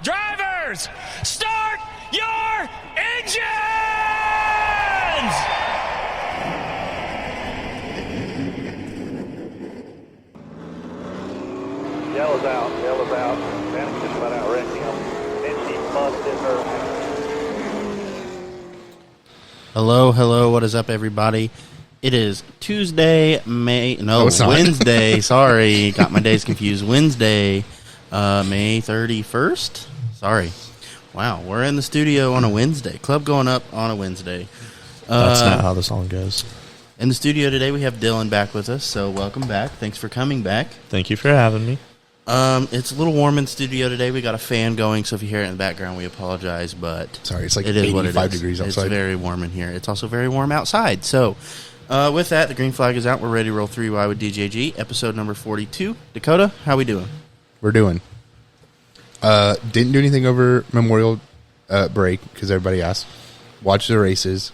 Drivers, start your engines! Yellow's out. Managed just about outwrecked him, and she busted her ass. Hello, what is up, everybody? It is Tuesday, Wednesday, sorry, got my days confused. Wednesday, May 31st? Sorry. Wow, we're in the studio on a Wednesday. Club going up on a Wednesday. That's not how the song goes. In the studio today, we have Dylan back with us, so welcome back. Thanks for coming back. Thank you for having me. It's a little warm in the studio today. We got a fan going, so if you hear it in the background, we apologize, but sorry, it's like it is what it 85 is. degrees outside. It's very warm in here. It's also very warm outside. So, with that, the green flag is out. We're ready to roll 3Y with DJG, episode number 42. Dakota, how we doing? We're doing. Didn't do anything over Memorial break because everybody asked. Watched the races.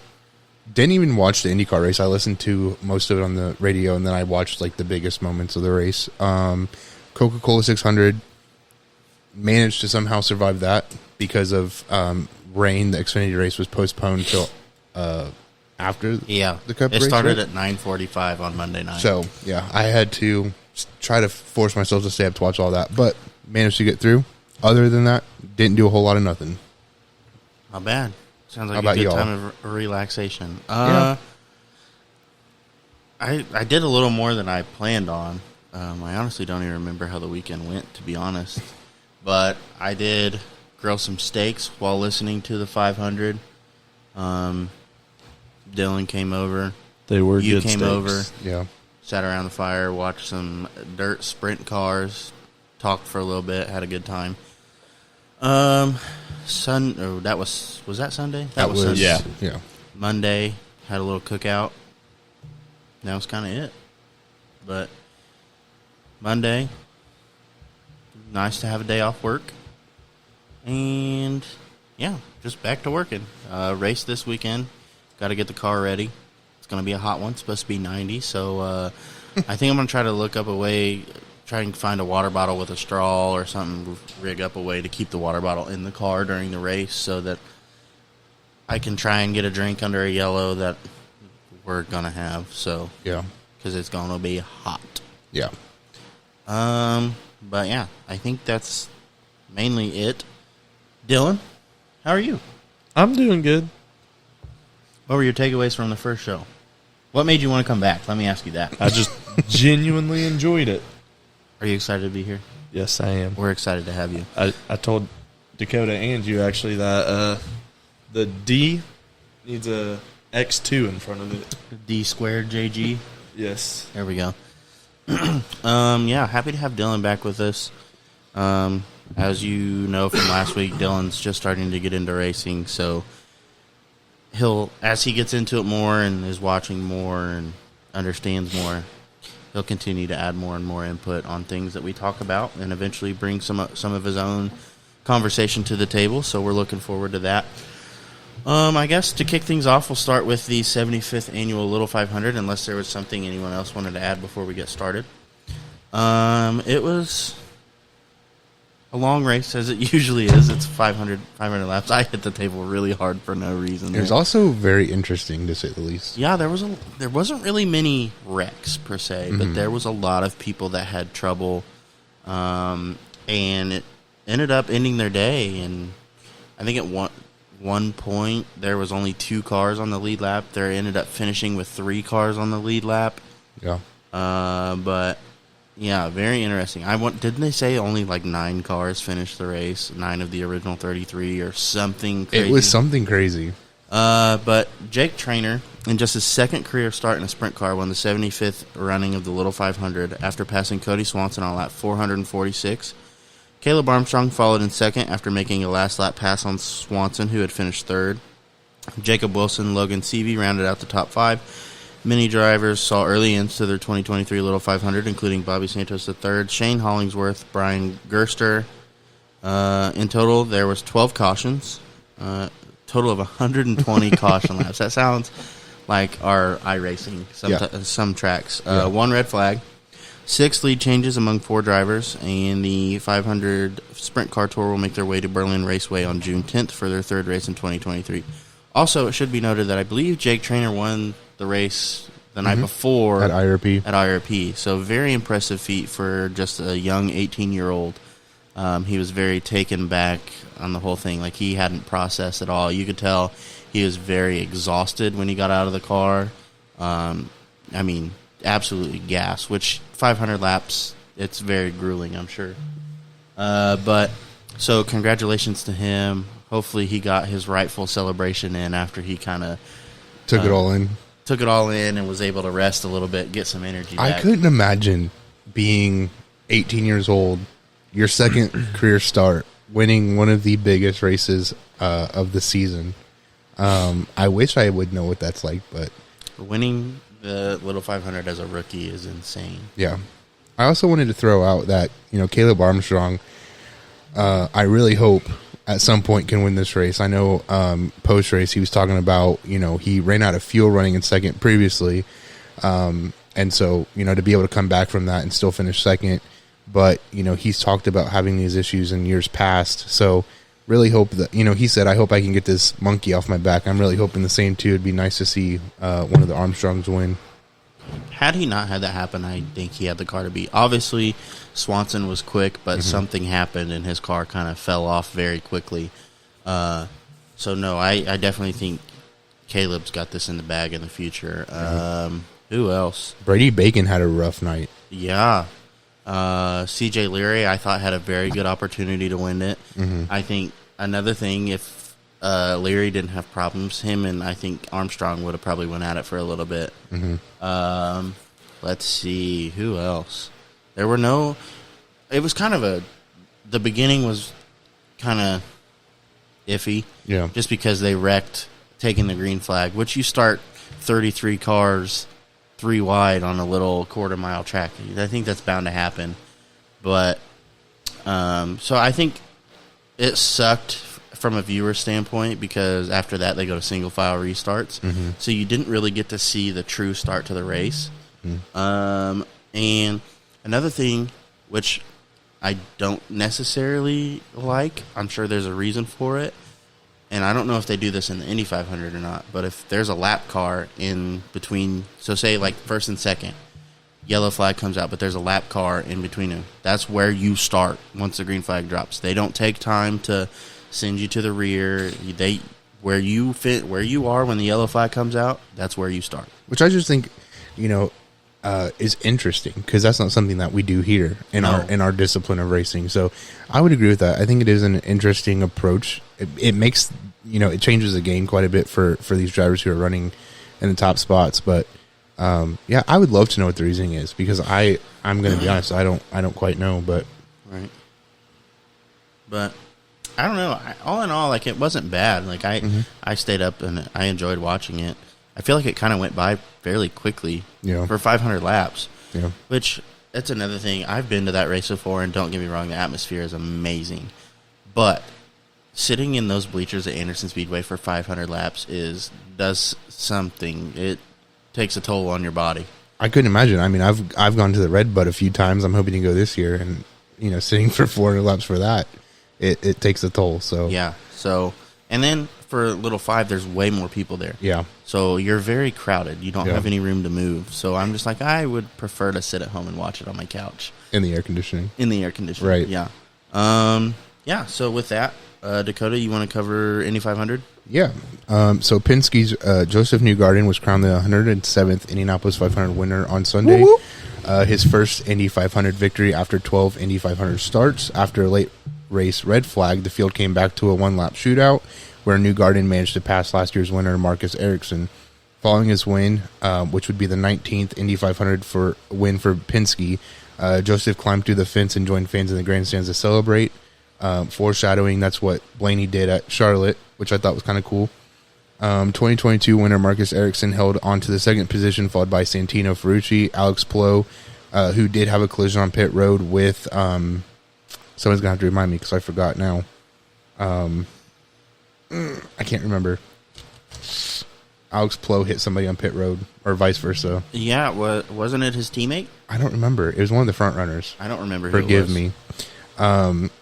Didn't even watch the IndyCar race. I listened to most of it on the radio, and then I watched like the biggest moments of the race. Coca-Cola 600 managed to somehow survive that because of rain. The Xfinity race was postponed until after the Cup race. It started right? at 9:45 on Monday night. So, yeah, I had to try to force myself to stay up to watch all that, but managed to get through. Other than that, didn't do a whole lot of nothing. Not bad. Sounds like How a good about time of relaxation. I did a little more than I planned on. I honestly don't even remember how the weekend went, to be honest. But I did grill some steaks while listening to the 500. Dylan came over. They were You good came steaks. over. Yeah. Sat around the fire, watched some dirt sprint cars, talked for a little bit, had a good time. Was that Sunday? That was Sunday. Yeah. Monday, had a little cookout. That was kind of it. But Monday, nice to have a day off work. And, yeah, just back to working. Race this weekend. Got to get the car ready. It's going to be a hot one. It's supposed to be 90. So I think I'm going to try to look up a way, try and find a water bottle with a straw or something, rig up a way to keep the water bottle in the car during the race so that I can try and get a drink under a yellow that we're going to have. So, Yeah. because it's going to be hot. Yeah. But yeah, I think that's mainly it. Dylan, how are you? I'm doing good. What were your takeaways from the first show? What made you want to come back? Let me ask you that. I just genuinely enjoyed it. Are you excited to be here? Yes, I am. We're excited to have you. I told Dakota and you actually that the D needs a X2 in front of it. D squared JG. Yes. There we go. Yeah, happy to have Dylan back with us. As you know from last week, Dylan's just starting to get into racing, so as he gets into it more and is watching more and understands more, he'll continue to add more and more input on things that we talk about and eventually bring some of his own conversation to the table, so we're looking forward to that. I guess to kick things off, we'll start with the 75th Annual Little 500, unless there was something anyone else wanted to add before we get started. It was a long race, as it usually is. It's 500 laps. I hit the table really hard for no reason. It was also very interesting, to say the least. Yeah, there wasn't really many wrecks, per se, but there was a lot of people that had trouble, and it ended up ending their day, and I think at one point there was only 2 cars on the lead lap. They ended up finishing with 3 cars on the lead lap. Yeah. But yeah, very interesting. Didn't they say only like 9 cars finished the race? 9 of the original 33 or something crazy? It was something crazy. But Jake Traynor, in just his second career start in a sprint car, won the 75th running of the Little 500 after passing Cody Swanson on lap 446. Caleb Armstrong followed in second after making a last lap pass on Swanson, who had finished third. Jacob Wilson, Logan Seavey rounded out the top 5. Many drivers saw early ends to their 2023 Little 500, including Bobby Santos III, Shane Hollingsworth, Brian Gerster. In total, there was 12 cautions, total of 120 caution laps. That sounds like our iRacing, some tracks. 1 red flag. 6 lead changes among 4 drivers, and the 500 Sprint Car Tour will make their way to Berlin Raceway on June 10th for their 3rd race in 2023. Also, it should be noted that I believe Jake Traynor won the race the night before at IRP. So very impressive feat for just a young 18-year-old. He was very taken back on the whole thing. Like, he hadn't processed at all. You could tell he was very exhausted when he got out of the car. I mean, absolutely gassed, which 500 laps, it's very grueling, I'm sure. But so congratulations to him. Hopefully he got his rightful celebration in after he kind of Took it all in. Took it all in and was able to rest a little bit, get some energy back. I couldn't imagine being 18 years old, your second career start, winning one of the biggest races of the season. I wish I would know what that's like, but winning the Little 500 as a rookie is insane. Yeah. I also wanted to throw out that, Caleb Armstrong, I really hope at some point can win this race. I know post-race he was talking about, he ran out of fuel running in second previously. And so, to be able to come back from that and still finish second. But, he's talked about having these issues in years past. So really hope that, he said, I hope I can get this monkey off my back. I'm really hoping the same too. It'd be nice to see one of the Armstrongs win. Had he not had that happen, I think he had the car to beat. Obviously, Swanson was quick, but something happened and his car kind of fell off very quickly. So, no, I definitely think Caleb's got this in the bag in the future. Who else? Brady Bacon had a rough night. Yeah. CJ Leary, I thought, had a very good opportunity to win it. I think another thing, if Leary didn't have problems, him and I think Armstrong would have probably went at it for a little bit. Let's see, who else? There were no. It was kind of the beginning was kind of iffy, just because they wrecked taking the green flag, which you start 33 cars 3 wide on a little quarter-mile track. I think that's bound to happen, but so I think it sucked from a viewer standpoint, because after that they go to single file restarts, so you didn't really get to see the true start to the race. And another thing, which I don't necessarily like, I'm sure there's a reason for it, and I don't know if they do this in the Indy 500 or not, but if there's a lap car in between, so say like first and second, yellow flag comes out, but there's a lap car in between them, that's where you start once the green flag drops. They don't take time to send you to the rear. Where you are when the yellow flag comes out, that's where you start. Which I just think, is interesting, because that's not something that we do here in our discipline of racing. So I would agree with that. I think it is an interesting approach. It makes it changes the game quite a bit for these drivers who are running in the top spots. But I would love to know what the reasoning is, because I'm going to be honest, I don't quite know. But right, but I don't know. All in all, like, it wasn't bad. Like, I stayed up and I enjoyed watching it. I feel like it kind of went by fairly quickly for 500 laps. Yeah. Which, that's another thing. I've been to that race before, and don't get me wrong, the atmosphere is amazing. But sitting in those bleachers at Anderson Speedway for 500 laps does something. It takes a toll on your body. I couldn't imagine. I mean, I've gone to the Red Bud a few times. I'm hoping to go this year, and sitting for 400 laps for that, it takes a toll. So yeah. So, and then for Little 5, there's way more people there. Yeah. So you're very crowded. You don't have any room to move. So I'm just like, I would prefer to sit at home and watch it on my couch. In the air conditioning. Right. Yeah. So with that, Dakota, you want to cover Indy 500? Yeah. So Penske's Joseph Newgarden was crowned the 107th Indianapolis 500 winner on Sunday. Woo-hoo! His first Indy 500 victory after 12 Indy 500 starts. After a late race red flag, the field came back to a one-lap shootout, where Newgarden managed to pass last year's winner Marcus Ericsson. Following his win, which would be the 19th Indy 500 win for Penske, Joseph climbed through the fence and joined fans in the grandstands to celebrate, foreshadowing that's what Blaney did at Charlotte, which I thought was kind of cool. 2022 winner Marcus Ericsson held on to the second position, followed by Santino Ferrucci, Alex Palou, who did have a collision on pit road with someone's going to have to remind me because I forgot now. I can't remember. Alex Plow hit somebody on pit road, or vice versa. Yeah, wasn't it his teammate? I don't remember. It was one of the front runners. I don't remember who Forgive it was. me.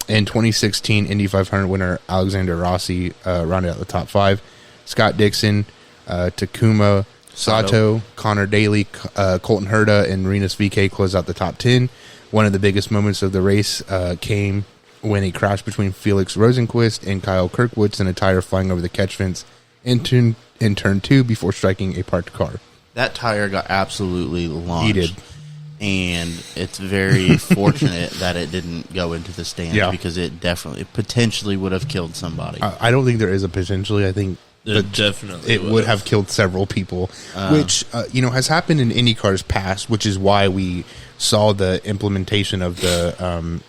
In 2016 Indy 500 winner Alexander Rossi rounded out the top 5. Scott Dixon, Takuma Sato, Connor Daly, Colton Herta, and Renus VK closed out the top 10. One of the biggest moments of the race came when a crash between Felix Rosenquist and Kyle Kirkwood sent a tire flying over the catch fence in turn 2 before striking a parked car. That tire got absolutely launched. He did. And it's very fortunate that it didn't go into the stands because it potentially would have killed somebody. I don't think there is a potentially. I think It would have killed several people, which has happened in IndyCar's past, which is why we saw the implementation of the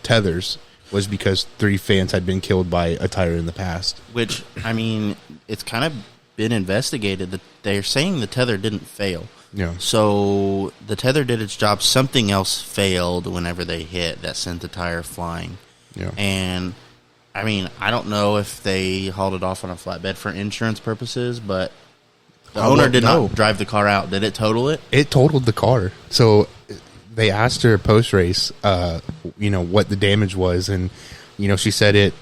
tethers was because 3 fans had been killed by a tire in the past. Which, I mean, it's kind of been investigated that they're saying the tether didn't fail. Yeah. So the tether did its job. Something else failed whenever they hit that sent the tire flying. Yeah. And I mean, I don't know if they hauled it off on a flatbed for insurance purposes, but the owner did not drive the car out. Did it total it? It totaled the car. So they asked her post race, what the damage was, and she said it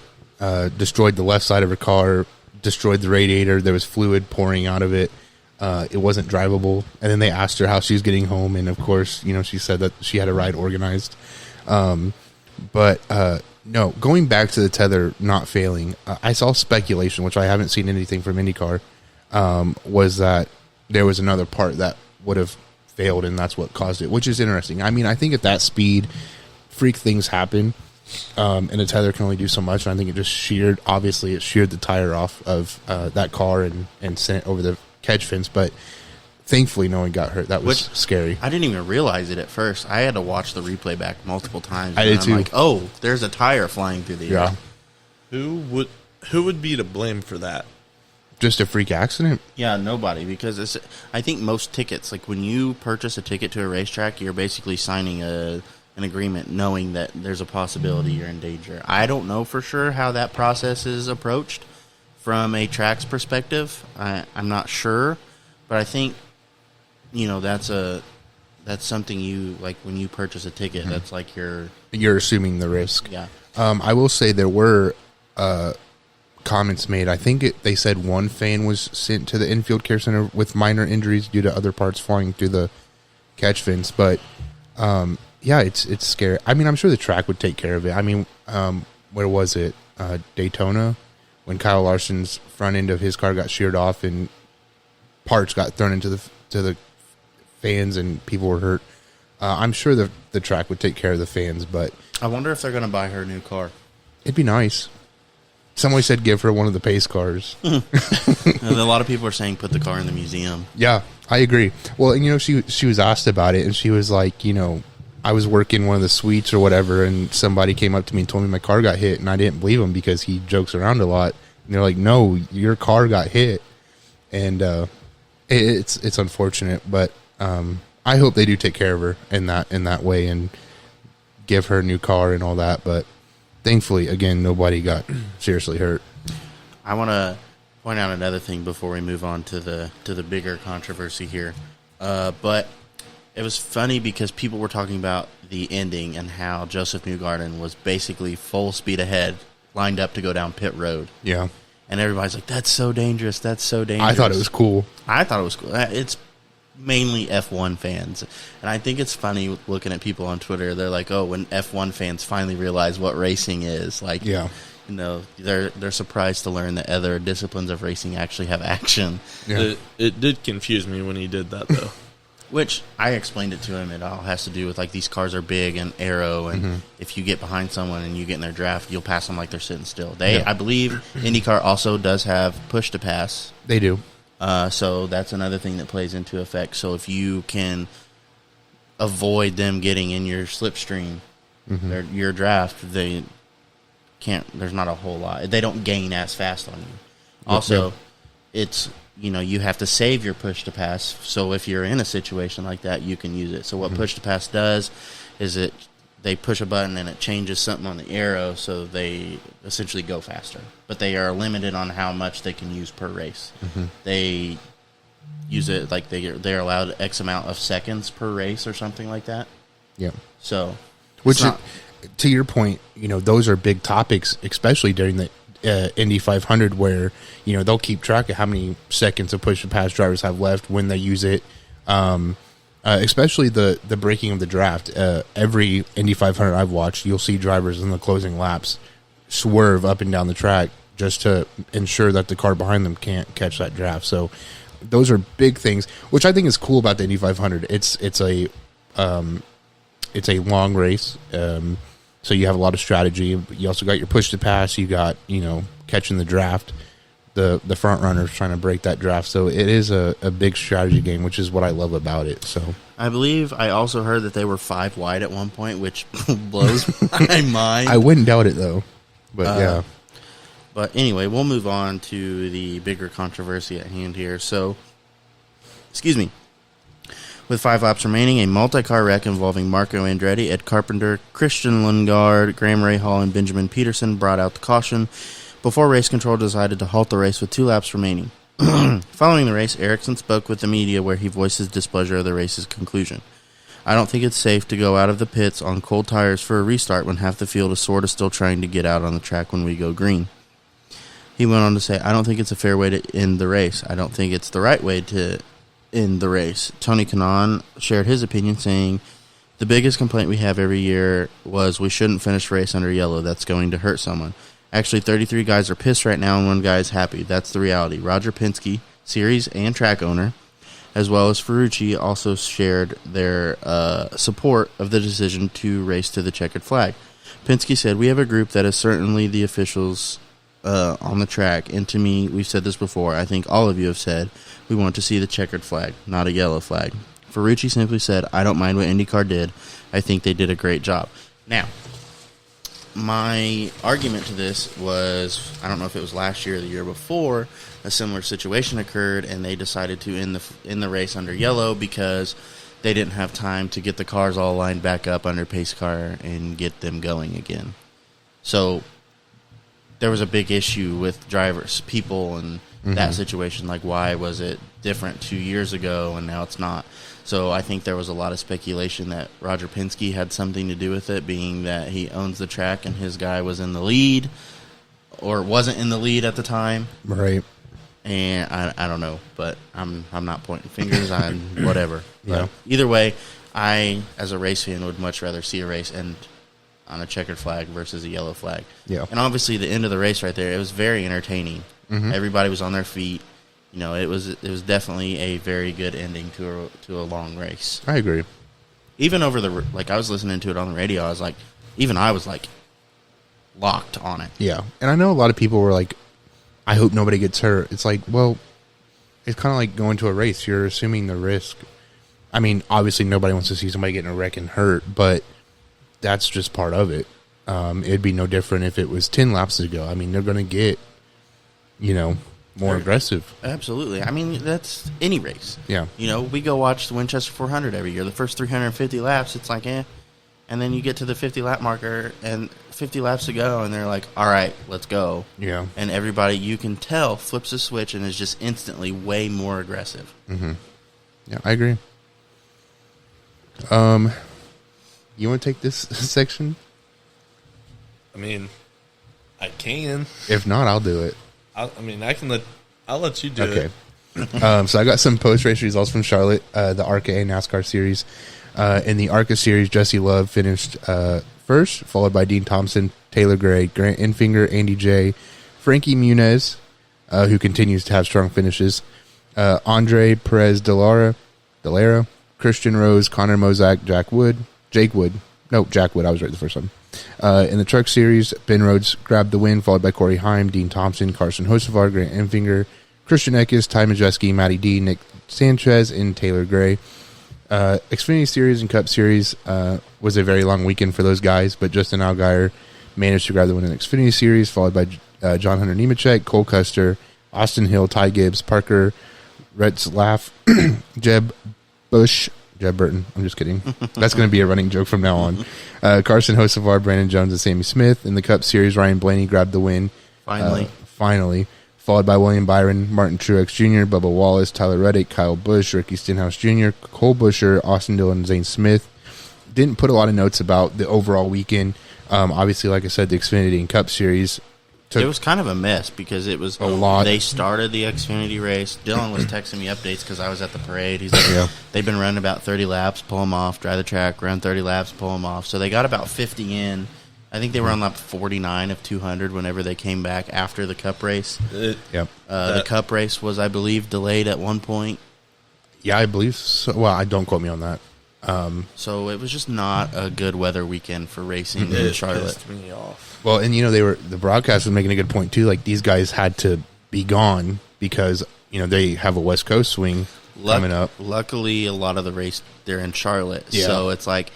destroyed the left side of her car, destroyed the radiator. There was fluid pouring out of it. It wasn't drivable. And then they asked her how she was getting home, and of course, she said that she had a ride organized. No, going back to the tether not failing, I saw speculation, which I haven't seen anything from IndyCar, was that there was another part that would have failed, and that's what caused it, which is interesting. I mean, I think at that speed, freak things happen, and a tether can only do so much, and I think it just sheared the tire off of that car and sent it over the catch fence, but thankfully no one got hurt. That was scary. I didn't even realize it at first. I had to watch the replay back multiple times. I did too. I'm like, oh, there's a tire flying through the air. Who would be to blame for that? Just a freak accident? Yeah, nobody, because I think most tickets, like when you purchase a ticket to a racetrack, you're basically signing an agreement knowing that there's a possibility you're in danger. I don't know for sure how that process is approached from a track's perspective. I'm not sure, but I think that's something you like when you purchase a ticket. Mm-hmm. That's like you're assuming the risk. Yeah. I will say there were comments made. I think they said one fan was sent to the infield care center with minor injuries due to other parts flying through the catch fence. But it's scary. I mean, I'm sure the track would take care of it. I mean, where was it? Daytona, when Kyle Larson's front end of his car got sheared off and parts got thrown into the fans and people were hurt. I'm sure the track would take care of the fans, but I wonder if they're going to buy her a new car. It'd be nice. Somebody said give her one of the pace cars. And a lot of people are saying put the car in the museum. Yeah, I agree. Well, and she was asked about it, and she was like, I was working one of the suites or whatever, and somebody came up to me and told me my car got hit, and I didn't believe him because he jokes around a lot. And they're like, no, your car got hit. And it's unfortunate, but I hope they do take care of her in that way and give her a new car and all that. But thankfully, again, nobody got seriously hurt. I want to point out another thing before we move on to the bigger controversy here. But it was funny because people were talking about the ending and how Joseph Newgarden was basically full speed ahead, lined up to go down pit road. Yeah. And everybody's like, that's so dangerous. That's so dangerous. I thought it was cool. It's mainly F1 fans. And I think it's funny looking at people on Twitter. They're like, oh, when F1 fans finally realize what racing is. Like, yeah. They're surprised to learn that other disciplines of racing actually have action. Yeah. It did confuse me when he did that, though. Which I explained it to him. It all has to do with, like, these cars are big and aero, and if you get behind someone and you get in their draft, you'll pass them like they're sitting still. I believe IndyCar also does have push to pass. They do. So that's another thing that plays into effect. So if you can avoid them getting in your slipstream, your draft, there's not a whole lot. They don't gain as fast on you. Also, it's... you have to save your push to pass. So if you're in a situation like that, you can use it. So what push to pass does is it they push a button and it changes something on the arrow, so they essentially go faster. But they are limited on how much they can use per race. They use it like they're allowed X amount of seconds per race or something like that. Yeah. So, which to your point, those are big topics, especially during the Indy 500, where they'll keep track of how many seconds of push and pass drivers have left when they use it. Especially the breaking of the draft. Every Indy 500 I've watched, you'll see drivers in the closing laps swerve up and down the track just to ensure that the car behind them can't catch that draft. So those are big things, which I think is cool about the Indy 500. It's a long race, so you have a lot of strategy. You also got your push to pass. You got catching the draft. The front runners trying to break that draft. So it is a big strategy game, which is what I love about it. So I believe I also heard that they were 5 wide at one point, which blows my mind. I wouldn't doubt it though, but yeah. But anyway, we'll move on to the bigger controversy at hand here. So, excuse me. With 5 laps remaining, a multi-car wreck involving Marco Andretti, Ed Carpenter, Christian Lundgaard, Graham Rahal, and Benjamin Peterson brought out the caution before race control decided to halt the race with 2 laps remaining. Following the race, Ericsson spoke with the media where he voiced his displeasure of the race's conclusion. I don't think it's safe to go out of the pits on cold tires for a restart when half the field is sort of still trying to get out on the track when we go green. He went on to say, I don't think it's a fair way to end the race. I don't think it's the right way to end the race. Tony Kanaan shared his opinion, saying, the biggest complaint we have every year was we shouldn't finish the race under yellow. That's going to hurt someone. Actually, 33 guys are pissed right now, and 1 guy is happy. That's the reality. Roger Penske, series and track owner, as well as Ferrucci, also shared their support of the decision to race to the checkered flag. Penske said, we have a group that is certainly the officials on the track, and to me, we've said this before, I think all of you have said, we want to see the checkered flag, not a yellow flag. Ferrucci simply said, I don't mind what IndyCar did. I think they did a great job. Now, my argument to this was, I don't know if it was last year or the year before, a similar situation occurred, and they decided to end the race under yellow because they didn't have time to get the cars all lined back up under pace car and get them going again. So there was a big issue with drivers, people, and that situation. Like, why was it different 2 years ago and now it's not? So I think there was a lot of speculation that Roger Penske had something to do with it, being that he owns the track and his guy was in the lead or wasn't in the lead at the time. Right. And I don't know, but I'm not pointing fingers on whatever. Yeah. But either way, I, as a race fan, would much rather see a race end on a checkered flag versus a yellow flag. Yeah. And obviously the end of the race right there, it was very entertaining. Everybody was on their feet. It was definitely a very good ending to a long race. I agree. Even over I was listening to it on the radio, I was locked on it. Yeah. And I know a lot of people were like, I hope nobody gets hurt. It's like, well, it's kind of like going to a race. You're assuming the risk. I mean, obviously nobody wants to see somebody get in a wreck and hurt, but that's just part of it. It'd be no different if it was 10 laps to go. I mean, they're going to get, more aggressive. Absolutely. I mean, that's any race. Yeah. We go watch the Winchester 400 every year. The first 350 laps, it's like, and then you get to the 50-lap marker and 50 laps to go, and they're like, all right, let's go. Yeah. And everybody, you can tell, flips a switch and is just instantly way more aggressive. Mm-hmm. Yeah, I agree. You want to take this section? I mean, I can. If not, I'll do it. I'll let you do it. Okay. So I got some post-race results from Charlotte, the RKA NASCAR series. In the ARCA series, Jesse Love finished first, followed by Dean Thompson, Taylor Gray, Grant Enfinger, Andy J., Frankie Muniz, who continues to have strong finishes, Andre Perez Delara, Christian Rose, Connor Mozak, Jack Wood. I was right the first time. In the truck series, Ben Rhodes grabbed the win, followed by Corey Heim, Dean Thompson, Carson Hocevar, Grant Enfinger, Christian Eckes, Ty Majeski, Matty D, Nick Sanchez, and Taylor Gray. Xfinity Series and Cup Series was a very long weekend for those guys, but Justin Allgaier managed to grab the win in the Xfinity Series, followed by John Hunter Nemechek, Cole Custer, Austin Hill, Ty Gibbs, Parker Retzlaff, Jeb Bush, Jeb Burton. I'm just kidding. That's going to be a running joke from now on. Carson Hocevar, Brandon Jones, and Sammy Smith. In the Cup Series, Ryan Blaney grabbed the win. Finally. Followed by William Byron, Martin Truex Jr., Bubba Wallace, Tyler Reddick, Kyle Busch, Ricky Stenhouse Jr., Cole Busher, Austin Dillon, and Zane Smith. Didn't put a lot of notes about the overall weekend. Obviously, like I said, the Xfinity and Cup Series. It was kind of a mess because it was a lot. They started the Xfinity race. Dylan was texting me updates because I was at the parade. He's like, they've been running about 30 laps, pull them off, drive the track, run 30 laps, pull them off. So they got about 50 in. I think they were on lap 49 of 200 whenever they came back after the Cup race. The Cup race was, I believe, delayed at one point. Yeah, I believe so. Well, don't quote me on that. So it was just not a good weather weekend for racing in Charlotte. Pissed me off. Well, and the broadcast was making a good point too. Like, these guys had to be gone because they have a West Coast swing coming up. Luckily, a lot of the race they're in Charlotte, so it's like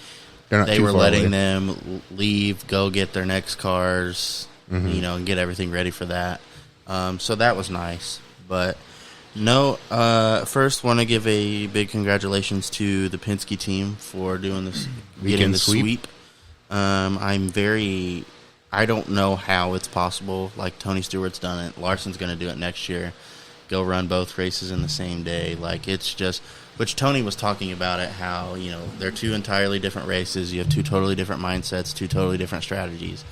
they were letting them leave, go get their next cars, and get everything ready for that. So that was nice, but. No, first want to give a big congratulations to the Penske team for doing this, getting the sweep. I don't know how it's possible. Like, Tony Stewart's done it. Larson's going to do it next year. Go run both races in the same day. Like, it's just, which Tony was talking about it, how, they're two entirely different races. You have two totally different mindsets, two totally different strategies.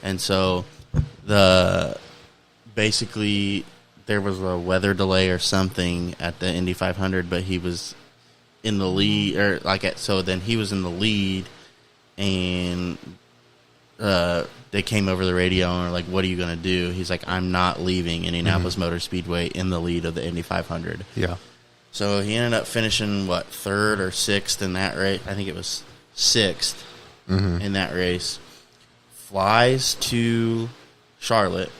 And so basically there was a weather delay or something at the Indy 500, but he was in the lead, so then he was in the lead, and they came over the radio and were like, "What are you going to do?" He's like, "I'm not leaving Indianapolis Motor Speedway in the lead of the Indy 500." Yeah. So he ended up finishing third or sixth in that race. I think it was sixth in that race. Flies to Charlotte.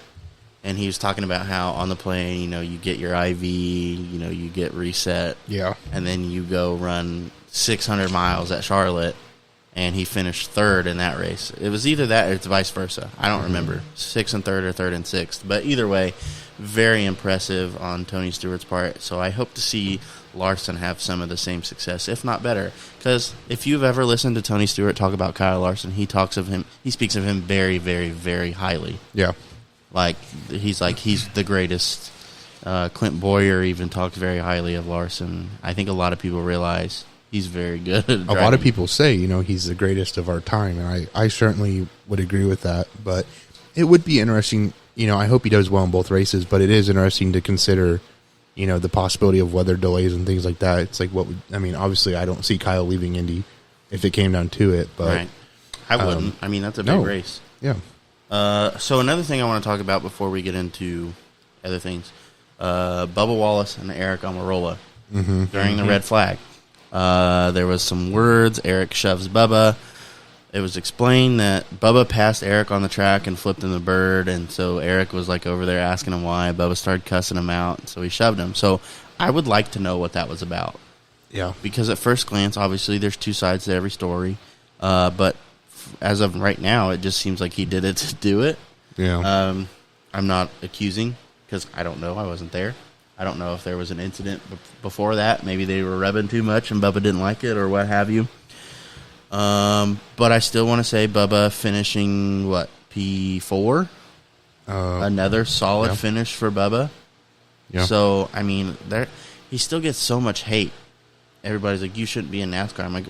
And he was talking about how on the plane, you get your IV, you get reset. Yeah. And then you go run 600 miles at Charlotte, and he finished third in that race. It was either that or it's vice versa. I don't remember. 6th and 3rd or 3rd and 6th. But either way, very impressive on Tony Stewart's part. So I hope to see Larson have some of the same success, if not better. Because if you've ever listened to Tony Stewart talk about Kyle Larson, he speaks of him very, very, very highly. Yeah. He's the greatest. Clint Boyer even talks very highly of Larson. I think a lot of people realize he's very good at driving. A lot of people say, he's the greatest of our time, and I certainly would agree with that. But it would be interesting, I hope he does well in both races, but it is interesting to consider, the possibility of weather delays and things like that. It's like, obviously I don't see Kyle leaving Indy if it came down to it. But right. I wouldn't. That's a big race. Yeah. So another thing I want to talk about before we get into other things, Bubba Wallace and Eric Almirola during the red flag. There was some words. Eric shoves Bubba. It was explained that Bubba passed Eric on the track and flipped him the bird, and so Eric was over there asking him why. Bubba started cussing him out, so he shoved him. So I would like to know what that was about. Yeah. Because at first glance, obviously, there's two sides to every story, but as of right now, it just seems like he did it to do it. Yeah. I'm not accusing because I don't know. I wasn't there. I don't know if there was an incident before that. Maybe they were rubbing too much and Bubba didn't like it or what have you. But I still want to say Bubba finishing, P4? Another solid finish for Bubba. Yeah. So, he still gets so much hate. Everybody's like, you shouldn't be in NASCAR. I'm like,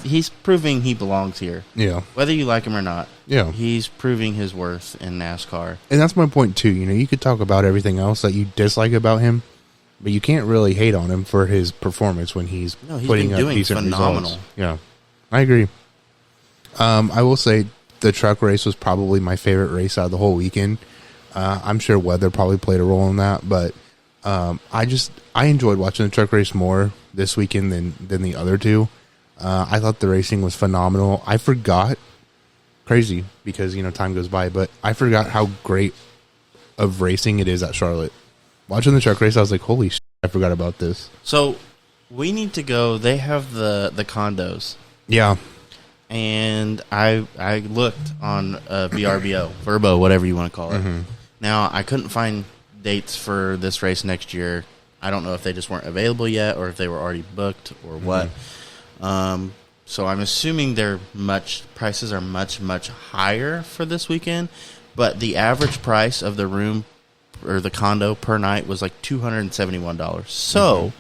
he's proving he belongs here. Yeah. Whether you like him or not. Yeah. He's proving his worth in NASCAR. And that's my point, too. You could talk about everything else that you dislike about him, but you can't really hate on him for his performance when he's putting up decent phenomenal results. Yeah. I agree. I will say the truck race was probably my favorite race out of the whole weekend. I'm sure weather probably played a role in that, but I enjoyed watching the truck race more this weekend than the other two. I thought the racing was phenomenal. I forgot, crazy because time goes by, but I forgot how great of racing it is at Charlotte. Watching the truck race, I was like, holy shit, I forgot about this. So we need to go. They have the condos. Yeah. And I looked on VRBO, Verbo, whatever you want to call it. Now, I couldn't find dates for this race next year. I don't know if they just weren't available yet or if they were already booked or what. So I'm assuming prices are much, much higher for this weekend. But the average price of the room or the condo per night was like $271. So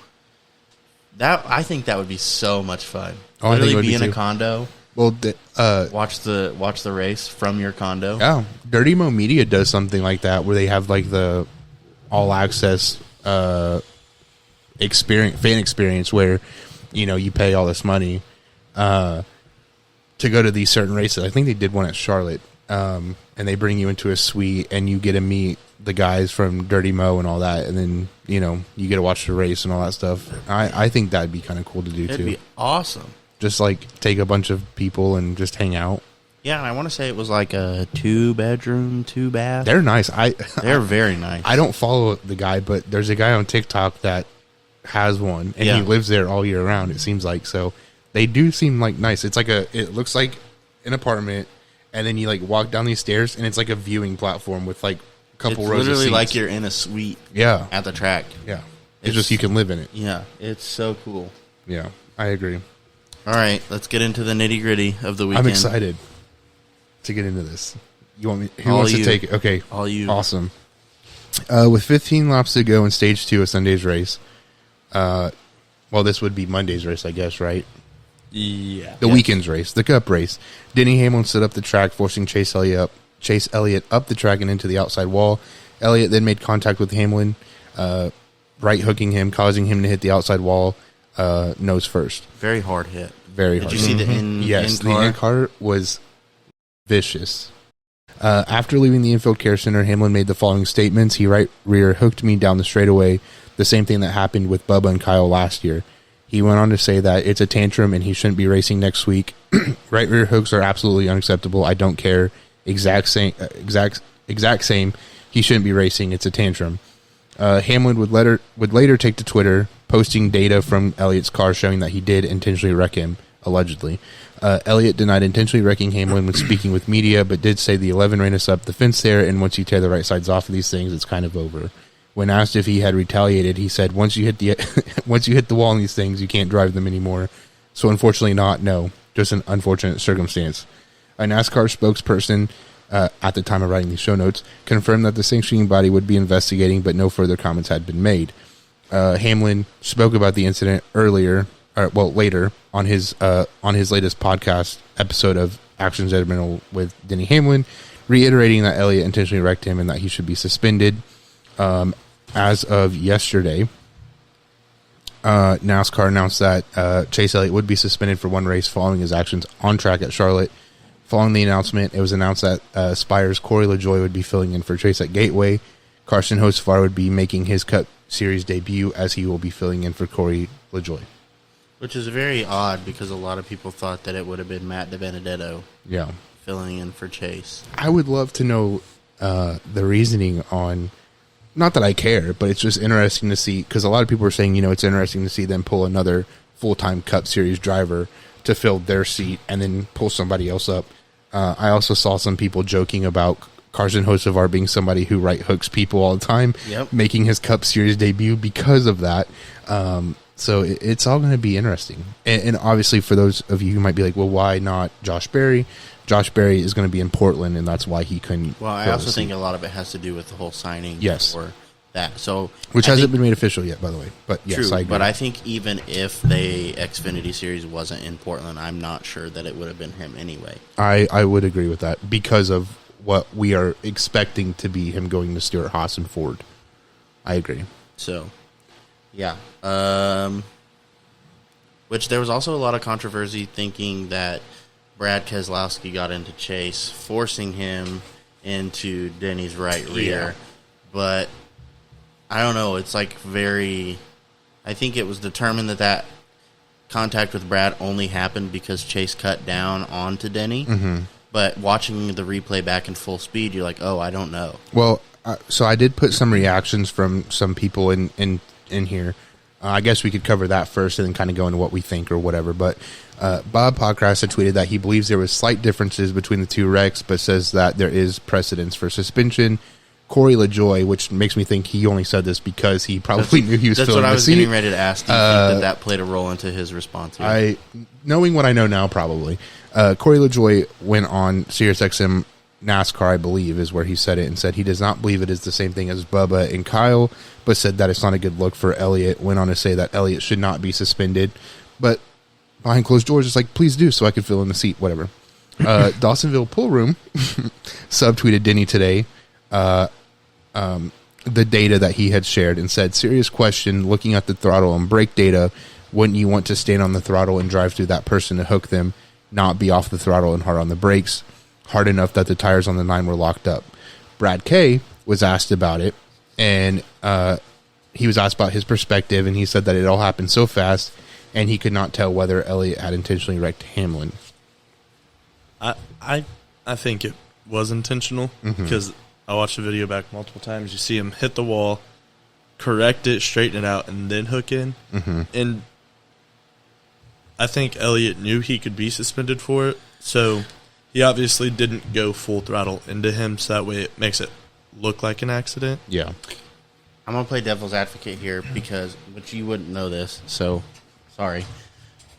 I think that would be so much fun. Oh, I think it Literally would be be in a too. condo, Well, watch the race from your condo. yeah, Dirty Mo Media does something like that where they have like the all access fan experience where you pay all this money to go to these certain races. I think they did one at Charlotte, and they bring you into a suite and you get to meet the guys from Dirty Mo and all that, and then you get to watch the race and all that stuff. I think that'd be kind of cool to do It'd too. be awesome. Just like take a bunch of people and just hang out. Yeah, and I want to say it was like a 2-bedroom, 2-bath. They're nice. They're very nice. I don't follow the guy, but there's a guy on TikTok that has one, and Yeah. he lives there all year round. It seems like so. They do seem like nice. It's like it looks like an apartment, and then you like walk down these stairs, and it's like a viewing platform with like a couple it's rows of literally seats. like you're in a suite Yeah, at the track. yeah. It's just you can live in it. Yeah, it's so cool. Yeah, I agree. All right, let's get into the nitty gritty of the weekend. I'm excited to get into this. You want me? Who All wants you. to take it? Okay, All you. awesome. With 15 laps to go in stage 2 of Sunday's race. Well, this would be Monday's race, I guess, right? Yeah. The weekend's race, the Cup race. Denny Hamlin stood up the track, forcing Chase Elliott up the track and into the outside wall. Elliott then made contact with Hamlin, right hooking him, causing him to hit the outside wall nose first. Very hard hit. Very Did hard. you see the in Yes, in the car? in-car was vicious. After leaving the infield care center, Hamlin made the following statements. He right rear hooked me down the straightaway, the same thing that happened with Bubba and Kyle last year. He went on to say that it's a tantrum and he shouldn't be racing next week. Right rear hooks are absolutely unacceptable. I don't care. Exact same. He shouldn't be racing. It's a tantrum. Hamlin would later take to Twitter, posting data from Elliott's car showing that he did intentionally wreck him, allegedly. Elliott denied intentionally wrecking Hamlin when speaking with media, but did say the 11 ran us up the fence there, and once you tear the right sides off of these things, it's kind of over. When asked if he had retaliated, he said, once you hit the wall on these things, you can't drive them anymore. So unfortunately not, no. Just an unfortunate circumstance. A NASCAR spokesperson, at the time of writing these show notes, confirmed that the sanctioning body would be investigating, but no further comments had been made. Hamlin spoke about the incident later on his latest podcast episode of Actions Edmonton with Denny Hamlin, reiterating that Elliott intentionally wrecked him and that he should be suspended. As of yesterday, NASCAR announced that Chase Elliott would be suspended for one race following his actions on track at Charlotte. Following the announcement, it was announced that Spire's Corey LaJoie would be filling in for Chase at Gateway. Carson Hocevar would be making his Cup Series debut, as he will be filling in for Corey LaJoie. Which is very odd because a lot of people thought that it would have been Matt DiBenedetto Yeah, filling in for Chase. I would love to know the reasoning on. Not that I care, but it's just interesting to see, because a lot of people are saying, it's interesting to see them pull another full-time Cup Series driver to fill their seat and then pull somebody else up. I also saw some people joking about Carson Hocevar being somebody who right hooks people all the time, making his Cup Series debut because of that. So it's all going to be interesting. And obviously for those of you who might be like, well, why not Josh Berry? Josh Berry is going to be in Portland, and that's why he couldn't. Well, I also think a lot of it has to do with the whole signing. Yes. For that. So, which hasn't been made official yet, by the way. But yes, true, I agree. but I think even if the Xfinity Series wasn't in Portland, I'm not sure that it would have been him anyway. I would agree with that because of what we are expecting to be him going to Stewart Haas and Ford. I agree. So, yeah. Which there was also a lot of controversy thinking that Brad Keselowski got into Chase, forcing him into Denny's right rear. But I don't know. It's like I think it was determined that contact with Brad only happened because Chase cut down onto Denny. Mm-hmm. But watching the replay back in full speed, you're like, oh, I don't know. Well, so I did put some reactions from some people in here. I guess we could cover that first and then kind of go into what we think or whatever. But Bob Pockrass had tweeted that he believes there was slight differences between the two wrecks, but says that there is precedence for suspension. Corey LaJoy, which makes me think he only said this because he probably knew he was That's filling what I the was seat. getting ready to ask. Do you think that played a role into his response here? Knowing what I know now, probably. Corey LaJoy went on SiriusXM NASCAR, I believe, is where he said it, and said he does not believe it is the same thing as Bubba and Kyle, but said that it's not a good look for Elliott. Went on to say that Elliott should not be suspended, but behind closed doors, it's like, please do, so I could fill in the seat, whatever. Dawsonville Pool Room subtweeted Denny today the data that he had shared and said, serious question, looking at the throttle and brake data, wouldn't you want to stand on the throttle and drive through that person to hook them, not be off the throttle and hard on the brakes, hard enough that the tires on the 9 were locked up? Brad Kay was asked about it, and he was asked about his perspective, and he said that it all happened so fast, and he could not tell whether Elliott had intentionally wrecked Hamlin. I think it was intentional because I watched the video back multiple times. You see him hit the wall, correct it, straighten it out, and then hook in. And I think Elliott knew he could be suspended for it, so he obviously didn't go full throttle into him, so that way it makes it look like an accident. Yeah. I'm going to play devil's advocate here because, which you wouldn't know this, so sorry.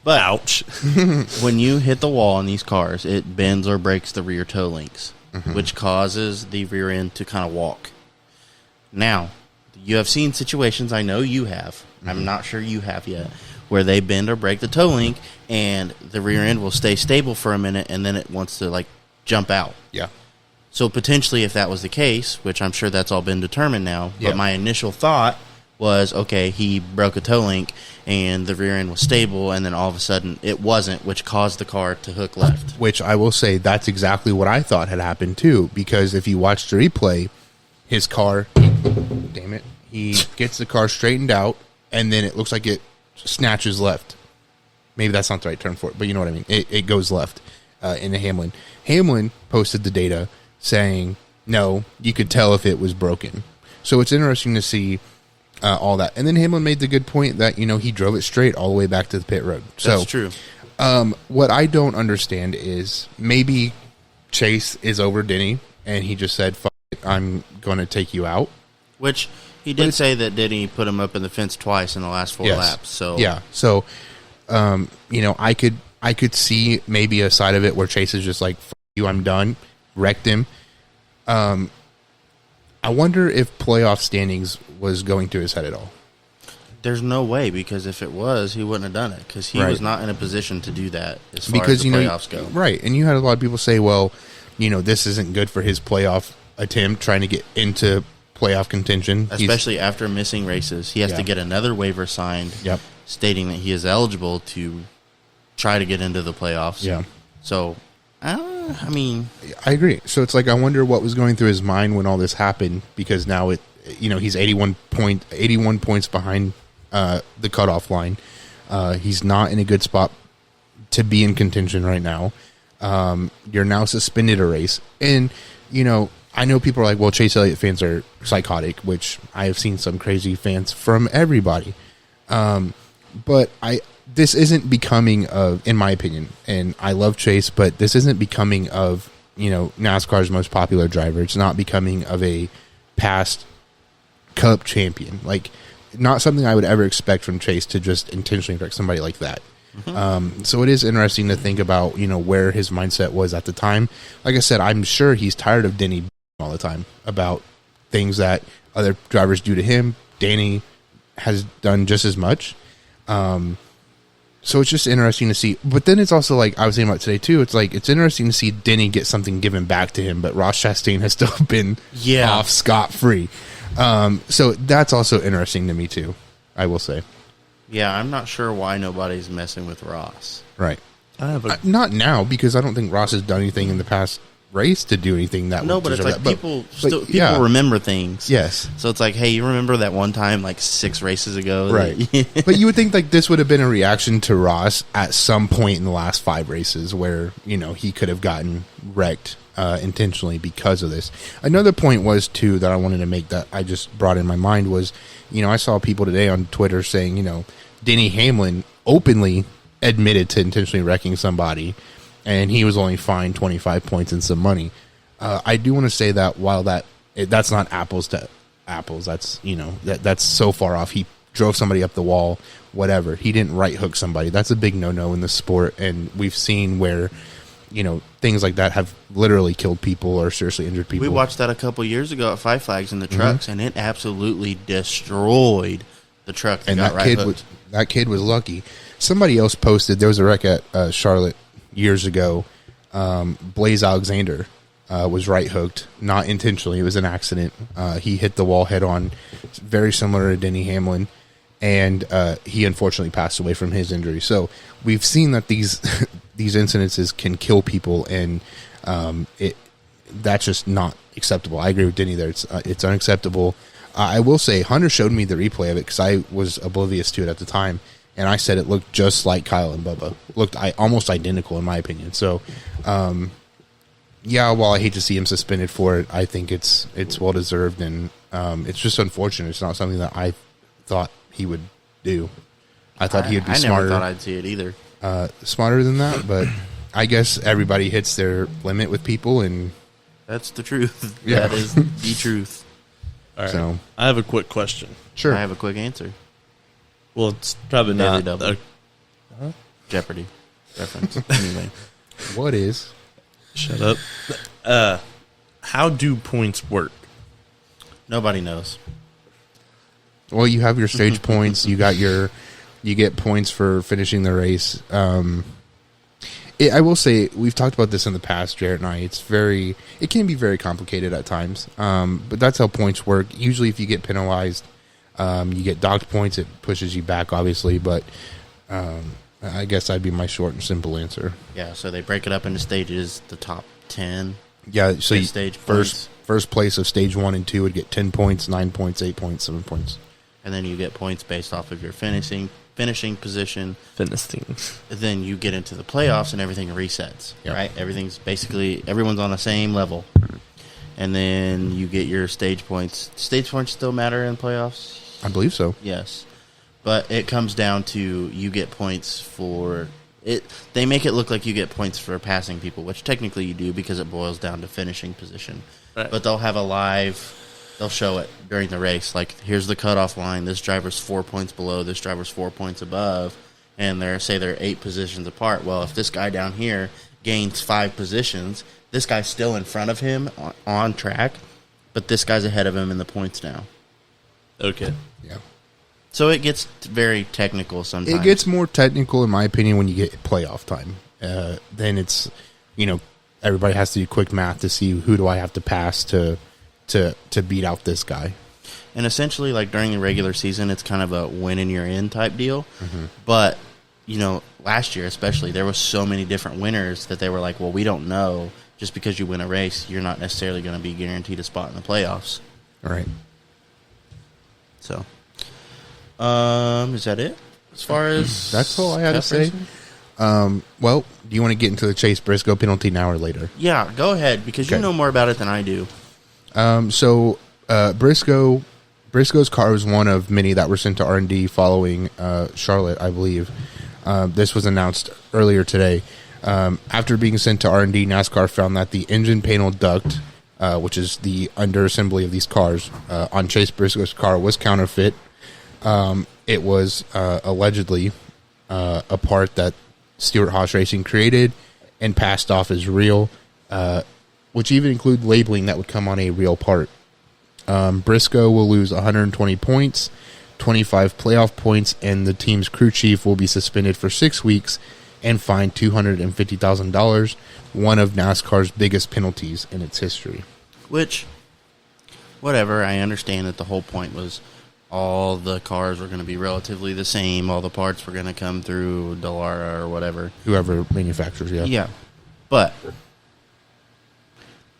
But Ouch. when you hit the wall in these cars, it bends or breaks the rear toe links, which causes the rear end to kind of walk. Now, you have seen situations, I know you have, I'm not sure you have yet, where they bend or break the toe link and the rear end will stay stable for a minute and then it wants to like jump out. Yeah. So potentially if that was the case, which I'm sure that's all been determined now, Yeah. but my initial thought was, okay, he broke a toe link and the rear end was stable and then all of a sudden it wasn't, which caused the car to hook left. Which I will say that's exactly what I thought had happened too, because if you watch the replay, his car, damn it, he gets the car straightened out and then it looks like it snatches left. Maybe that's not the right term for it, but you know what I mean. It goes left into Hamlin. Hamlin posted the data saying, no, you could tell if it was broken. So it's interesting to see all that. And then Hamlin made the good point that, you know, he drove it straight all the way back to the pit road. So, That's true. What I don't understand is maybe Chase is over Denny and he just said, fuck it, I'm going to take you out. Which he did say that Denny put him up in the fence twice in the last 4 laps. So yeah. So, you know, I could see maybe a side of it where Chase is just like, fuck you, I'm done. Wrecked him. I wonder if playoff standings was going through his head at all. There's no way, because if it was, he wouldn't have done it, because he was not in a position to do that as far as the playoffs go. Right, and you had a lot of people say, well, you know, this isn't good for his playoff attempt, trying to get into playoff contention. Especially after missing races. He has to get another waiver signed stating that he is eligible to try to get into the playoffs. Yeah. So, I mean, I agree. So it's like, I wonder what was going through his mind when all this happened, because now he's 81 points behind the cutoff line. He's not in a good spot to be in contention right now. You're now suspended a race, and you know, I know people are like, well, Chase Elliott fans are psychotic, which I have seen some crazy fans from everybody. But this isn't becoming of, in my opinion, and I love Chase, but this isn't becoming of, you know, NASCAR's most popular driver. It's not becoming of a past Cup champion. Like, not something I would ever expect from Chase to just intentionally wreck somebody like that. So it is interesting to think about, you know, where his mindset was at the time. Like I said, I'm sure he's tired of Denny all the time about things that other drivers do to him. Danny has done just as much. So it's just interesting to see. But then it's also like I was saying about today too. It's like it's interesting to see Denny get something given back to him, but Ross Chastain has still been off scot-free. So that's also interesting to me too, I will say. yeah, I'm not sure why nobody's messing with Ross. Right. I have Not now, because I don't think Ross has done anything in the past race to do anything that No, would but it's deserve like that. people remember things. Yes. So it's like, hey, you remember that one time like 6 races ago? Right. But you would think like this would have been a reaction to Ross at some point in the last 5 races where, you know, he could have gotten wrecked intentionally because of this. Another point was too that I wanted to make that I just brought in my mind was, you know, I saw people today on Twitter saying, you know, Denny Hamlin openly admitted to intentionally wrecking somebody, and he was only fined 25 points and some money. I do want to say that while that that's not apples to apples. That's that's so far off. He drove somebody up the wall, whatever. He didn't right hook somebody. That's a big no in the sport, and we've seen where things like that have literally killed people or seriously injured people. We watched that a couple years ago at Five Flags in the trucks, and it absolutely destroyed the truck that got right hooked. That kid was lucky. Somebody else posted, there was a wreck at Charlotte years ago. Blaze Alexander was right hooked, not intentionally. It was an accident. He hit the wall head on, very similar to Denny Hamlin, and he unfortunately passed away from his injury. So we've seen that these incidences can kill people, and that's just not acceptable. I agree with Denny there. It's unacceptable. I will say, Hunter showed me the replay of it because I was oblivious to it at the time, and I said it looked just like Kyle and Bubba. It looked almost identical in my opinion. So, yeah, while I hate to see him suspended for it, I think it's well deserved, and it's just unfortunate. It's not something that I thought he would do. I thought he would be smarter. I never thought I'd see it either. Smarter than that, but I guess everybody hits their limit with people, and that's the truth. Yeah. That is the truth. All right. So I have a quick question. Sure. I have a quick answer. Well, it's probably Daily not. Double. Jeopardy reference. Anyway. What is? Shut up. How do points work? Nobody knows. Well, you have your stage points. You get points for finishing the race. I will say, we've talked about this in the past, Jarrett and I. It can be very complicated at times. But that's how points work. Usually if you get penalized, you get docked points. It pushes you back, obviously. But I guess that'd be my short and simple answer. Yeah, so they break it up into stages, the top 10. Yeah, so stage points. First place of stage 1 and 2 would get 10 points, 9 points, 8 points, 7 points. And then you get points based off of your finishing position. Finishing. Then you get into the playoffs and everything resets, Yep. right? Everyone's on the same level. And then you get your stage points. Stage points still matter in playoffs? I believe so. Yes. But it comes down to you get points for it. They make it look like you get points for passing people, which technically you do because it boils down to finishing position. Right. But they'll have they'll show it during the race. Like, here's the cutoff line. This driver's 4 points below. This driver's 4 points above. And they're 8 positions apart. Well, if this guy down here gains 5 positions, this guy's still in front of him on track, but this guy's ahead of him in the points now. Okay. Yeah. So it gets very technical sometimes. It gets more technical, in my opinion, when you get playoff time. Then it's, everybody has to do quick math to see who do I have to pass to beat out this guy. And essentially, like during the regular season, it's kind of a win and you're in type deal. Mm-hmm. But, last year especially, there was so many different winners that they were like, well, we don't know. Just because you win a race, you're not necessarily going to be guaranteed a spot in the playoffs. All right. So, is that it? As far as that's all I had to say. Well, do you want to get into the Chase Briscoe penalty now or later? Yeah, go ahead, because you Okay. know more about it than I do. So Briscoe's car was one of many that were sent to R&D following Charlotte, I believe. This was announced earlier today. After being sent to R&D, NASCAR found that the engine panel duct, which is the under-assembly of these cars, on Chase Briscoe's car was counterfeit. It was allegedly a part that Stewart-Haas Racing created and passed off as real, which even include labeling that would come on a real part. Briscoe will lose 120 points, 25 playoff points, and the team's crew chief will be suspended for 6 weeks and fined $250,000, one of NASCAR's biggest penalties in its history. Which, whatever, I understand that the whole point was all the cars were going to be relatively the same, all the parts were going to come through Dallara or whatever. Whoever manufactures, yeah. Yeah, but,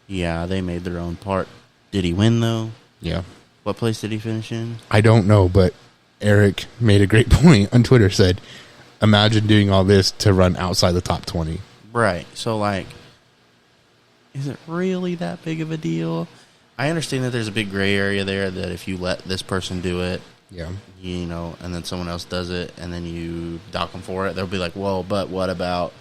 yeah, they made their own part. Did he win, though? Yeah. What place did he finish in? I don't know, but Eric made a great point on Twitter, said, imagine doing all this to run outside the top 20. Right. So, like, is it really that big of a deal? I understand that there's a big gray area there, that if you let this person do it, Yeah. and then someone else does it, and then you dock them for it, they'll be like, well, but what about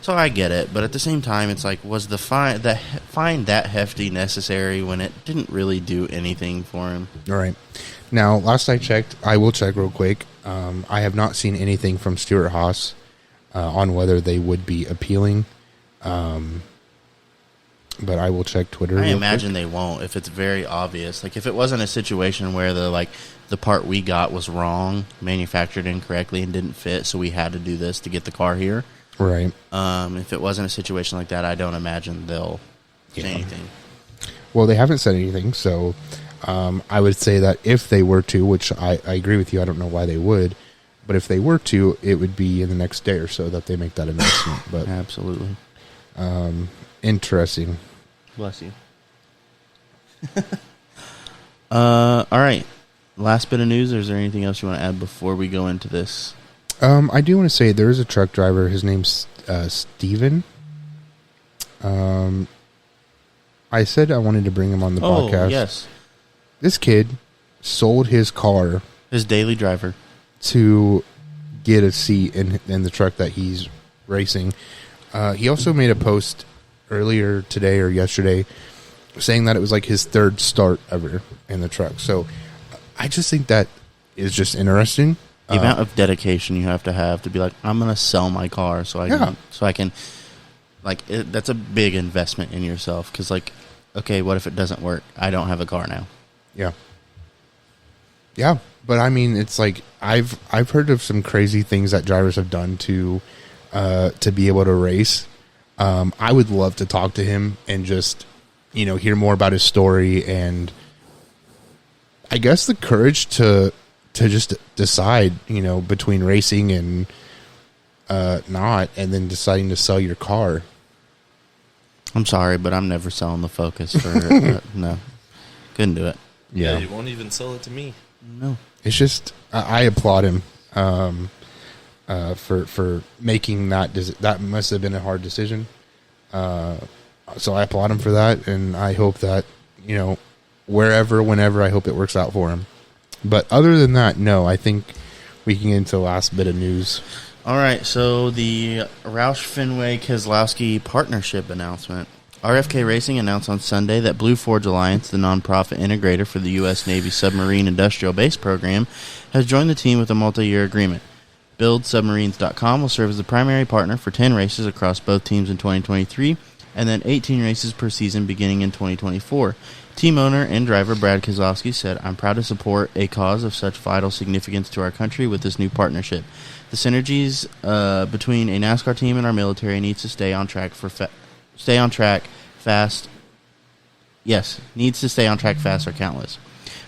So I get it, but at the same time, it's like, was the fine that hefty necessary when it didn't really do anything for him? All right. Now, last I checked, I will check real quick. I have not seen anything from Stuart Haas on whether they would be appealing. But I will check Twitter. I imagine they won't if it's very obvious. Like if it wasn't a situation where the part we got was wrong, manufactured incorrectly, and didn't fit, so we had to do this to get the car here. Right. If it wasn't a situation like that, I don't imagine they'll say anything. Well, they haven't said anything, so I would say that if they were to, which I agree with you, I don't know why they would, but if they were to, it would be in the next day or so that they make that announcement. But absolutely. Interesting. Bless you. All right. Last bit of news, or is there anything else you want to add before we go into this? I do want to say there is a truck driver. His name's Steven. I said I wanted to bring him on the podcast. Yes. This kid sold his car, his daily driver, to get a seat in the truck that he's racing. He also made a post earlier today or yesterday saying that it was like his third start ever in the truck. So I just think that is just interesting. The amount of dedication you have to be like, I'm going to sell my car so I can like, that's a big investment in yourself. Cause like, okay, what if it doesn't work? I don't have a car now. Yeah. Yeah. But I mean, it's like, I've heard of some crazy things that drivers have done to be able to race. I would love to talk to him and just, hear more about his story, and I guess the courage to just decide, between racing and not, and then deciding to sell your car. I'm sorry, but I'm never selling the Focus for no. Couldn't do it. Yeah, you won't even sell it to me. No. It's just I applaud him for making that. That must have been a hard decision. So I applaud him for that, and I hope that wherever, whenever, I hope it works out for him. But other than that, no, I think we can get into the last bit of news. All right, so the Roush Fenway Keselowski partnership announcement. RFK Racing announced on Sunday that Blue Forge Alliance, the nonprofit integrator for the U.S. Navy Submarine Industrial Base Program, has joined the team with a multi-year agreement. BuildSubmarines.com will serve as the primary partner for 10 races across both teams in 2023, and then 18 races per season beginning in 2024. Team owner and driver Brad Keselowski said, "I'm proud to support a cause of such vital significance to our country with this new partnership. The synergies between a NASCAR team and our military needs to stay on track fast. Yes, needs to stay on track fast are countless.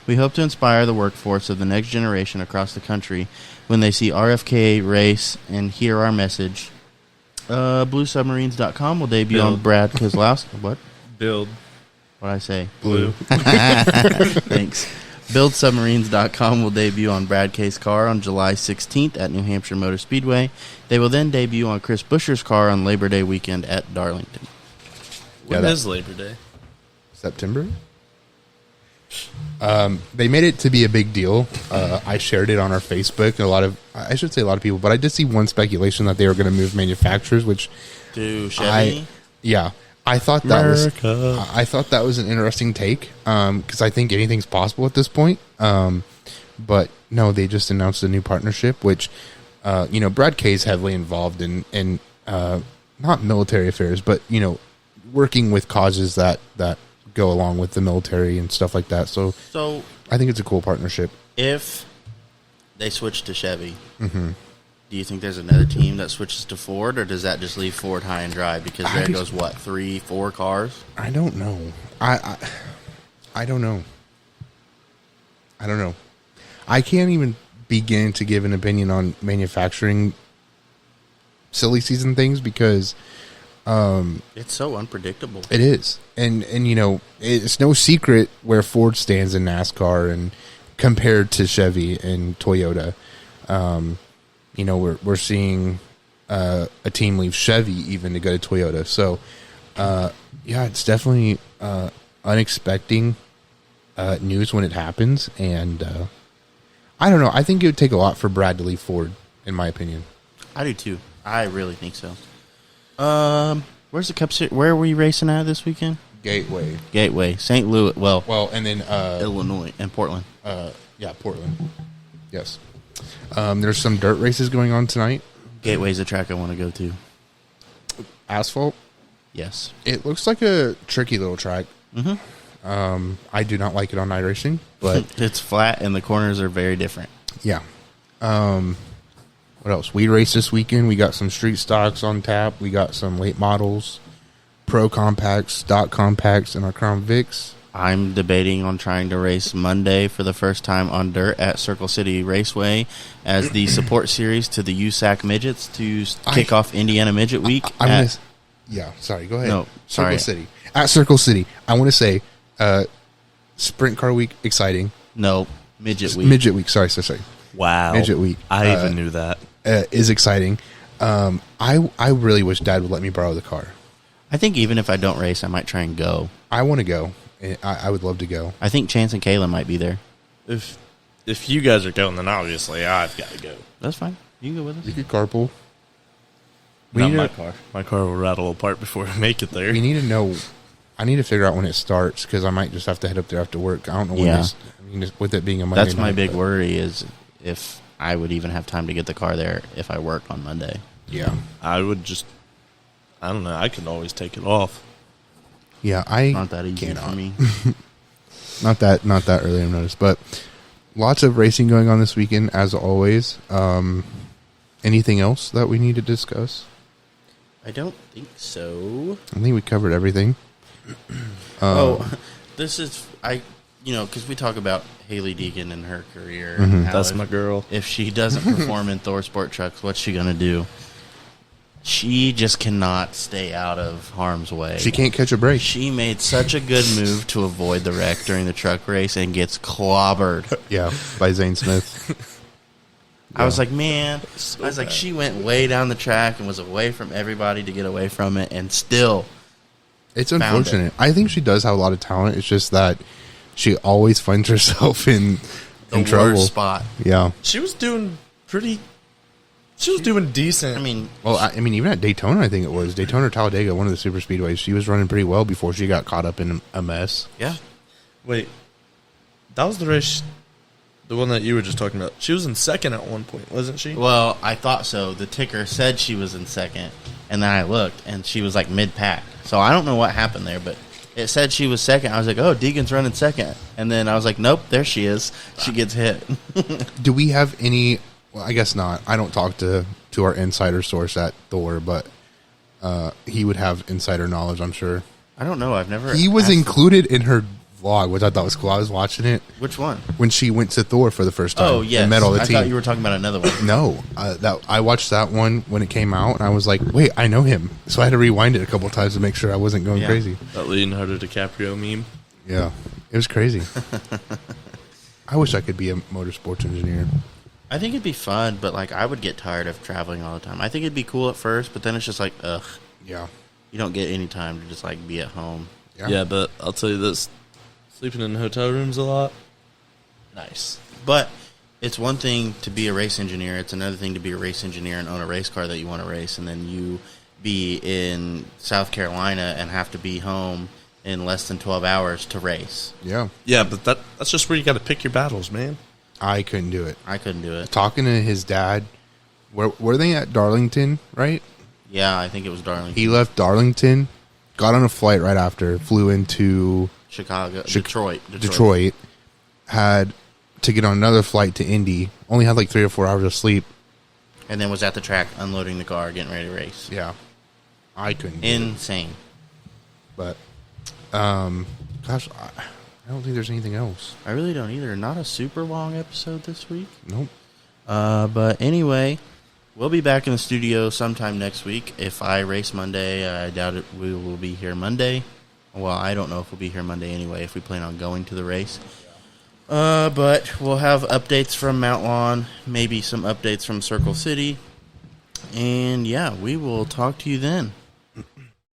We hope to inspire the workforce of the next generation across the country when they see RFK race and hear our message. BlueSubmarines.com will debut on Brad Keselowski. What? Build. What'd I say? Blue. Thanks. BuildSubmarines.com will debut on Brad K's car on July 16th at New Hampshire Motor Speedway. They will then debut on Chris Buescher's car on Labor Day weekend at Darlington. When is Labor Day? September? They made it to be a big deal. I shared it on our Facebook. A lot of people, but I did see one speculation that they were going to move manufacturers, which to Chevy. I thought that was an interesting take because I think anything's possible at this point. But no, they just announced a new partnership, which Brad K's heavily involved in not military affairs, but working with causes that go along with the military and stuff like that. So I think it's a cool partnership. If they switch to Chevy, do you think there's another team that switches to Ford, or does that just leave Ford high and dry? Because there goes, 3-4 cars? I don't know. I don't know. I don't know. I can't even begin to give an opinion on manufacturing silly season things because it's so unpredictable. It is. And it's no secret where Ford stands in NASCAR and compared to Chevy and Toyota. We're seeing a team leave Chevy even to go to Toyota. So, it's definitely unexpected news when it happens. And I don't know. I think it would take a lot for Brad to leave Ford, in my opinion. I do too. I really think so. Where's the Cup Series? Where are we racing at this weekend? Gateway. St. Louis. Well, And then Illinois and Portland. Portland. Yes. There's some dirt races going on tonight. Gateway's a track I want to go to. Asphalt. Yes. It looks like a tricky little track. Mm-hmm. I do not like it on night racing, but It's flat and the corners are very different. yeah. What else? We raced this weekend. We got some street stocks on tap. We got some late models, pro compacts, stock compacts, and our Crown Vics. I'm debating on trying to race Monday for the first time on dirt at Circle City Raceway as the support series to the USAC Midgets to kick off Indiana Midget Week. Sorry, go ahead. No, Circle sorry. City. At Circle City. I want to say Sprint Car Week, exciting. No, Midget Week. Midget Week, sorry. Wow. Midget Week. I even knew that. Is exciting. I really wish Dad would let me borrow the car. I think even if I don't race, I might try and go. I want to go. I would love to go. I think Chance and Kayla might be there. If you guys are going, then obviously I've got to go. That's fine. You can go with us. You could carpool. Not my car. My car will rattle apart before I make it there. We need to know. I need to figure out when it starts because I might just have to head up there after work. I don't know when this. With it being a Monday That's my night, big but- worry is if I would even have time to get the car there if I work on Monday. Yeah. I would just, I don't know. I could always take it off. Yeah, I Not that easy cannot. for me. Not that early I've noticed, but lots of racing going on this weekend as always. Anything else that we need to discuss? I don't think so. I think we covered everything. This is because we talk about Haley Deegan and her career. Mm-hmm. And how That's if- my girl. If she doesn't perform in Thor Sport Trucks, what's she gonna do? She just cannot stay out of harm's way. She can't catch a break. She made such a good move to avoid the wreck during the truck race and gets clobbered. Yeah, by Zane Smith. I was like, man. I was like, she went way down the track and was away from everybody to get away from it, and still. It's Found unfortunate. I think she does have a lot of talent. It's just that she always finds herself in The trouble. worst spot. Yeah. She was doing decent. I mean, Well, I mean, even at Daytona, I think it was Daytona or Talladega, one of the super speedways. She was running pretty well before she got caught up in a mess. yeah. Wait, that was the race, the one that you were just talking about. She was in second at one point, wasn't she? Well, I thought so. The ticker said she was in second, and then I looked, and she was like mid-pack. So I don't know what happened there, but it said she was second. I was like, oh, Deegan's running second. And then I was like, nope, there she is. She gets hit. Do we have any? Well, I guess not. I don't talk to our insider source at Thor, but he would have insider knowledge, I'm sure. I don't know. I've never. He was asked included in her vlog, which I thought was cool. I was watching it Which one? when she went to Thor for the first time. Oh, yes. And met all the I team. thought you were talking about another one. No, I watched that one when it came out, and I was like, "Wait, I know him." So I had to rewind it a couple times to make sure I wasn't going Yeah. crazy. That Leonardo DiCaprio meme. Yeah, it was crazy. I wish I could be a motorsports engineer. I think it'd be fun, but like I would get tired of traveling all the time. I think it'd be cool at first, but then it's just like, ugh. Yeah, You don't get any time to just like be at home. Yeah, but I'll tell you this: sleeping in hotel rooms a lot. Nice. But it's one thing to be a race engineer. It's another thing to be a race engineer and own a race car that you want to race, and then you be in South Carolina and have to be home in less than 12 hours to race. yeah. Yeah, but that's just where you got to pick your battles, man. I couldn't do it. I couldn't do it. Talking to his dad, were they at Darlington? Right? Yeah, I think it was Darlington. He left Darlington, got on a flight right after, flew into Chicago. Chi- Detroit. had to get on another flight to Indy. Only had like 3 or 4 hours of sleep. And then was at the track unloading the car, getting ready to race. Yeah, I couldn't. Do it. Insane. But, gosh, I don't think there's anything else. I really don't either. Not a super long episode this week. Nope. But anyway, we'll be back in the studio sometime next week. If I race Monday, I doubt it. We will be here Monday. Well, I don't know if we'll be here Monday anyway, if we plan on going to the race. But we'll have updates from Mount Lawn, maybe some updates from Circle City. And yeah, we will talk to you then.